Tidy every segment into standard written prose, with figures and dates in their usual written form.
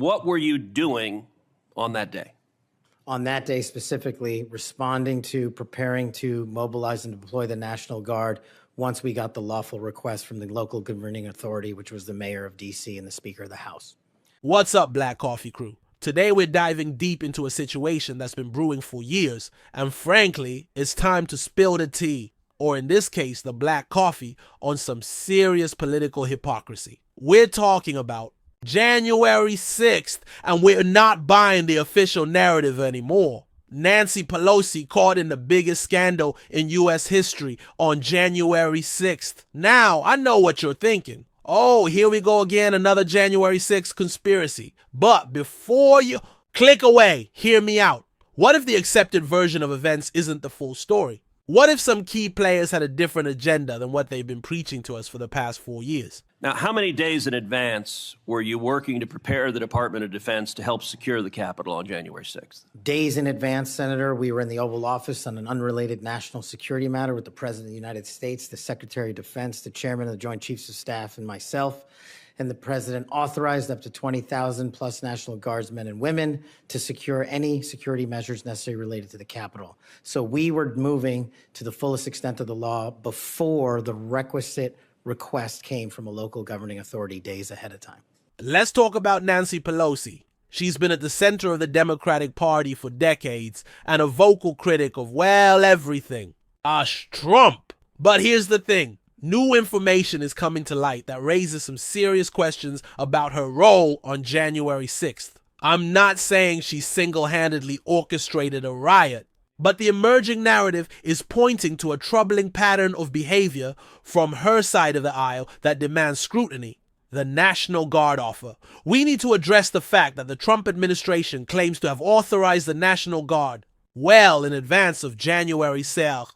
What were you doing on that day? On that day specifically, responding to preparing to mobilize and deploy the National Guard once we got the lawful request from the local governing authority, which was the mayor of D.C. and the Speaker of the House. What's up, Black Coffee Crew? Today we're diving deep into a situation that's been brewing for years, and frankly, it's time to spill the tea, or in this case, the black coffee, on some serious political hypocrisy. We're talking about January 6th, and we're not buying the official narrative anymore. Nancy Pelosi caught in the biggest scandal in U.S. history on January 6th. Now, I know what you're thinking. Oh, here we go again, another January 6th conspiracy. But before you click away, hear me out. What if the accepted version of events isn't the full story? What if some key players had a different agenda than what they've been preaching to us for the past 4 years? Now, how many days in advance were you working to prepare the Department of Defense to help secure the Capitol on January 6th? Days in advance, Senator, we were in the Oval Office on an unrelated national security matter with the President of the United States, the Secretary of Defense, the Chairman of the Joint Chiefs of Staff, and myself. And the President authorized up to 20,000 plus National Guardsmen and women to secure any security measures necessary related to the Capitol. So we were moving to the fullest extent of the law before the requisite request came from a local governing authority days ahead of time. Let's talk about Nancy Pelosi. She's been at the center of the Democratic Party for decades and a vocal critic of, well, everything. Trump. But here's the thing. New information is coming to light that raises some serious questions about her role on January 6th. I'm not saying she single-handedly orchestrated a riot, but the emerging narrative is pointing to a troubling pattern of behavior from her side of the aisle that demands scrutiny. The National Guard offer. We need to address the fact that the Trump administration claims to have authorized the National Guard well in advance of January 6th.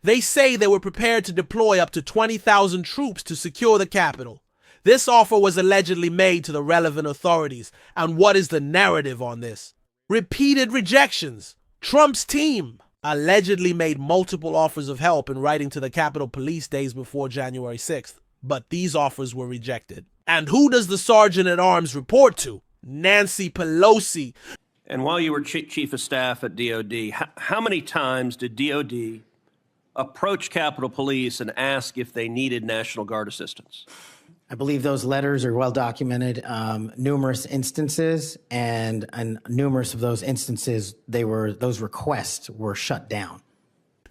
They say they were prepared to deploy up to 20,000 troops to secure the Capitol. This offer was allegedly made to the relevant authorities. And what is the narrative on this? Repeated rejections. Trump's team allegedly made multiple offers of help in writing to the Capitol Police days before January 6th, but these offers were rejected. And who does the Sergeant-at-Arms report to? Nancy Pelosi. And while you were Chief of Staff at DOD, how many times did DOD approach Capitol Police and ask if they needed National Guard assistance? I believe those letters are well documented, numerous instances, and numerous of those instances, those requests were shut down.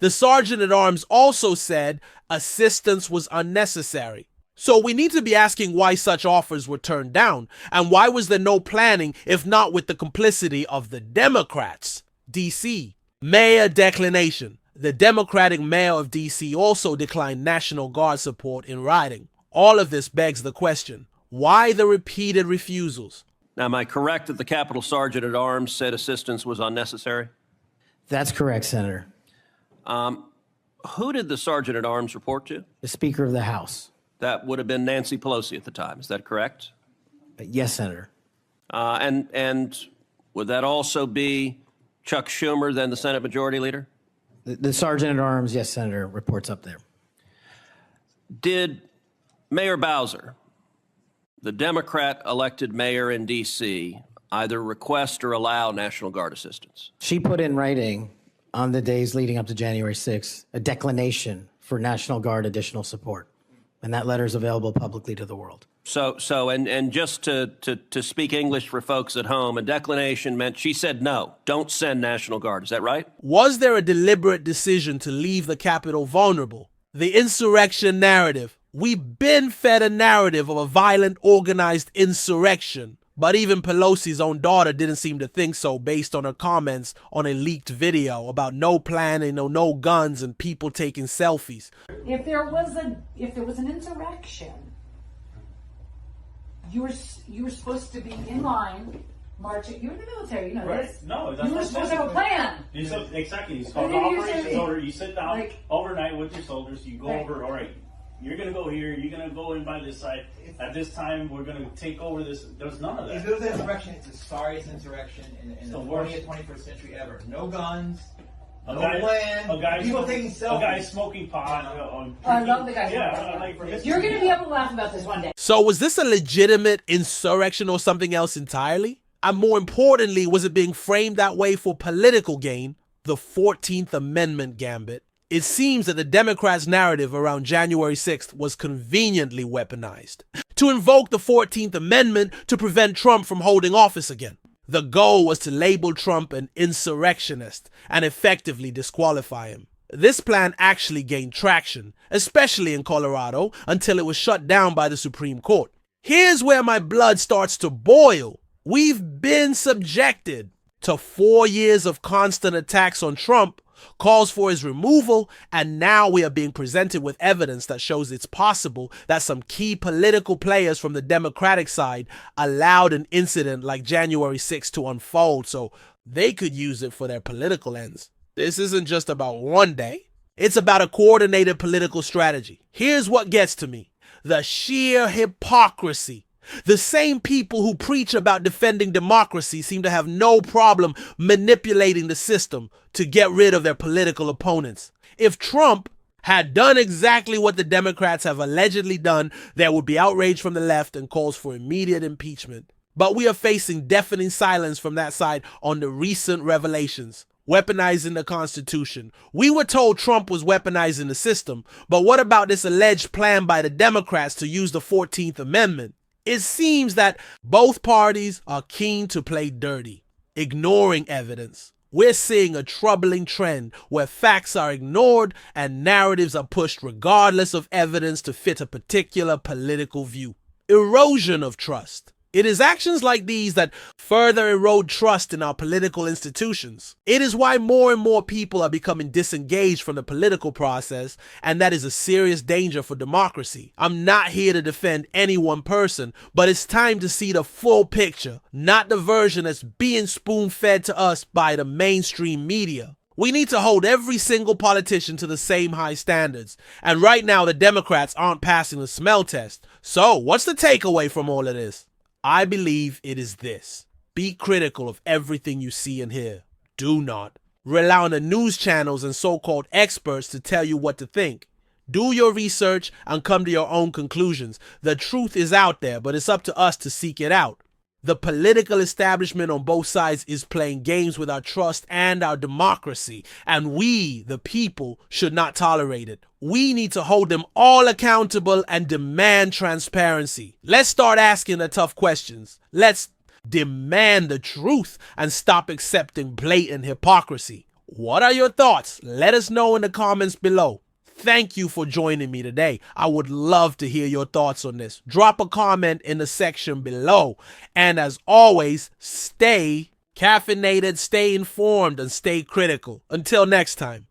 The Sergeant-at-Arms also said assistance was unnecessary. So we need to be asking why such offers were turned down, and why was there no planning, if not with the complicity of the Democrats? D.C. Mayor declination. The Democratic mayor of D.C. also declined National Guard support in writing. All of this begs the question, why the repeated refusals? Now, am I correct that the Capitol Sergeant-at-Arms said assistance was unnecessary? That's correct, Senator. Who did the Sergeant-at-Arms report to? The Speaker of the House. That would have been Nancy Pelosi at the time. Is that correct? Yes, Senator. And would that also be Chuck Schumer, then the Senate Majority Leader? The Sergeant-at-Arms, yes, Senator, reports up there. Did Mayor Bowser, the Democrat-elected mayor in D.C., either request or allow National Guard assistance? She put in writing on the days leading up to January 6th a declination for National Guard additional support, and that letter is available publicly to the world. So, just to speak English for folks at home, a declination meant she said no, don't send National Guard. Is that right? Was there a deliberate decision to leave the Capitol vulnerable? The insurrection narrative. We've been fed a narrative of a violent, organized insurrection. But even Pelosi's own daughter didn't seem to think so based on her comments on a leaked video about no planning, no guns, and people taking selfies. If there was an insurrection, you were supposed to be in line, marching. You're in the military, you know right. this. No, that's you were supposed to have a plan. Exactly. It's called operations order. You sit down overnight with your soldiers. You go over. All right. You're going to go here. You're going to go in by this side. At this time, we're going to take over this. There's none of that. If it was an insurrection, it's the sorriest insurrection in the 20th, 21st century ever. No guns, no plan, people taking selfies. A guy smoking pot. I love the guy. Yeah, like for history. You're going to be able to laugh about this one day. So was this a legitimate insurrection or something else entirely? And more importantly, was it being framed that way for political gain, the 14th Amendment gambit? It seems that the Democrats' narrative around January 6th was conveniently weaponized to invoke the 14th Amendment to prevent Trump from holding office again. The goal was to label Trump an insurrectionist and effectively disqualify him. This plan actually gained traction, especially in Colorado, until it was shut down by the Supreme Court. Here's where my blood starts to boil. We've been subjected to 4 years of constant attacks on Trump, calls for his removal, and now we are being presented with evidence that shows it's possible that some key political players from the Democratic side allowed an incident like January 6th to unfold so they could use it for their political ends. This isn't just about one day. It's about a coordinated political strategy. Here's what gets to me: the sheer hypocrisy. The same people who preach about defending democracy seem to have no problem manipulating the system to get rid of their political opponents. If Trump had done exactly what the Democrats have allegedly done, there would be outrage from the left and calls for immediate impeachment. But we are facing deafening silence from that side on the recent revelations. Weaponizing the Constitution. We were told Trump was weaponizing the system, but what about this alleged plan by the Democrats to use the 14th Amendment? It seems that both parties are keen to play dirty, ignoring evidence. We're seeing a troubling trend where facts are ignored and narratives are pushed regardless of evidence to fit a particular political view. Erosion of trust. It is actions like these that further erode trust in our political institutions. It is why more and more people are becoming disengaged from the political process, and that is a serious danger for democracy. I'm not here to defend any one person, but it's time to see the full picture, not the version that's being spoon-fed to us by the mainstream media. We need to hold every single politician to the same high standards. And right now, the Democrats aren't passing the smell test. So, what's the takeaway from all of this? I believe it is this: be critical of everything you see and hear. Do not rely on the news channels and so-called experts to tell you what to think. Do your research and come to your own conclusions. The truth is out there, but it's up to us to seek it out. The political establishment on both sides is playing games with our trust and our democracy, and we, the people, should not tolerate it. We need to hold them all accountable and demand transparency. Let's start asking the tough questions. Let's demand the truth and stop accepting blatant hypocrisy. What are your thoughts? Let us know in the comments below. Thank you for joining me today. I would love to hear your thoughts on this. Drop a comment in the section below. And as always, stay caffeinated, stay informed, and stay critical. Until next time.